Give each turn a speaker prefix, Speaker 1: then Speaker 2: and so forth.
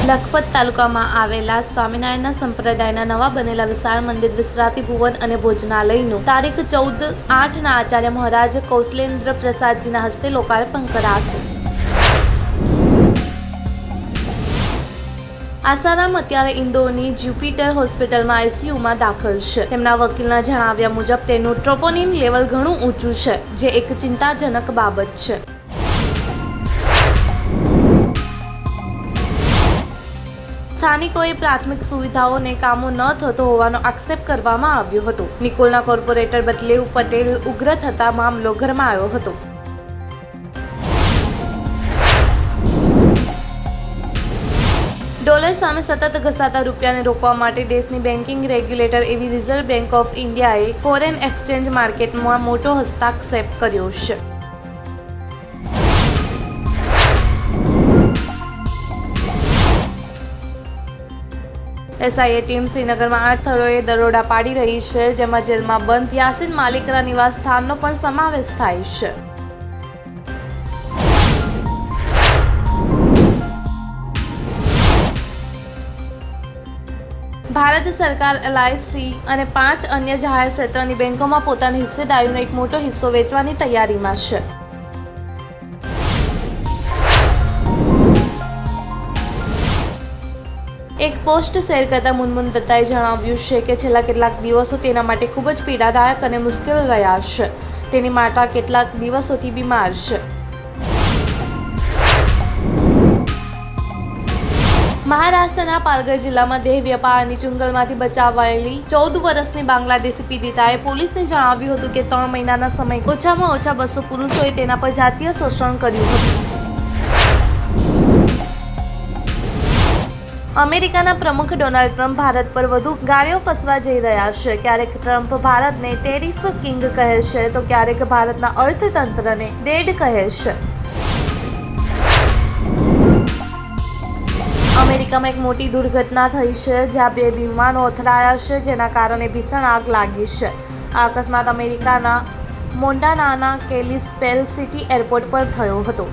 Speaker 1: લખપત તાલુકામાં આવેલા સ્વામિનારાયણ સંપ્રદાયના નવા બનેલા વિશાળ મંદિર વિશ્રાંતિ ભુવન અને ભોજનાલયનું તારીખ 14/8ના આચાર્ય મહારાજ કૌશલેન્દ્ર પ્રસાદજીના હસ્તે લોકાર્પણ કરાશે। આસારામ અત્યારે ઇન્દોરની જ્યુપિટર હોસ્પિટલમાં આઈસીયુમાં દાખલ છે। તેમના વકીલના જણાવ્યા મુજબ તેનું ટ્રોપોનિન લેવલ ઘણું ઊંચું છે, જે એક ચિંતાજનક બાબત છે। સ્થાનિકોએ પ્રાથમિક સુવિધાઓને કામો ન થતો હોવાનો આક્ષેપ કરવામાં આવ્યો હતો। નિકોલના કોર્પોરેટર બદલેવ પટેલ ઉગ્ર થતા મામલો ગરમાયો હતો। ડોલર સામે સતત ઘસાતા રૂપિયાને રોકવા માટે દેશની બેન્કિંગ રેગ્યુલેટર એવી રિઝર્વ બેંક ઓફ ઇન્ડિયાએ ફોરેન એક્સચેન્જ માર્કેટમાં મોટો હસ્તક્ષેપ કર્યો છે। એસઆઈએ ટીમ શ્રીનગરમાં 8 સ્થળોએ દરોડા પાડી રહી છે, જેમાં જેલમાં બંધ યાસીન માલિકના નિવાસ સ્થાનનો પણ સમાવેશ થાય છે। ભારત સરકાર એલઆઈસી અને 5 અન્ય જાહેર ક્ષેત્રની બેંકોમાં પોતાની હિસ્સેદારીનો એક મોટો હિસ્સો વેચવાની તૈયારીમાં છે। એક પોસ્ટ શેર કરતા મુનમુન દત્તાએ જણાવ્યું છે કે છેલ્લા કેટલાક દિવસો તેના માટે ખૂબ જ પીડાદાયક અને મુશ્કેલ રહ્યા છે। તેની માતા કેટલાક દિવસોથી બીમાર છે। મહારાષ્ટ્રના પાલઘર જિલ્લામાં દેહ વેપારની ચુંગલમાંથી બચાવાયેલી 14 વર્ષની બાંગ્લાદેશી પીડિતાએ પોલીસને જણાવ્યું હતું કે 3 મહિનાના સમય ઓછામાં ઓછા 200 પુરુષોએ તેના પર જાતીય શોષણ કર્યું હતું। અમેરિકાના પ્રમુખ ડોનાલ્ડ ટ્રમ્પ ભારત પર વધુ ગાળીઓ કસવા જઈ રહ્યા છે। ક્યારેક ટ્રમ્પ ભારતને ટેરિફ કિંગ કહે છે, તો ક્યારેક ભારતના અર્થતંત્રને ડેડ કહે છે। અમેરિકામાં એક મોટી દુર્ઘટના થઈ છે, જ્યાં 2 વિમાનો અથડાયા છે, જેના કારણે ભીષણ આગ લાગી છે। આ અકસ્માત અમેરિકાના મોન્ટાનાના કેલિસપેલ સિટી એરપોર્ટ પર થયો હતો।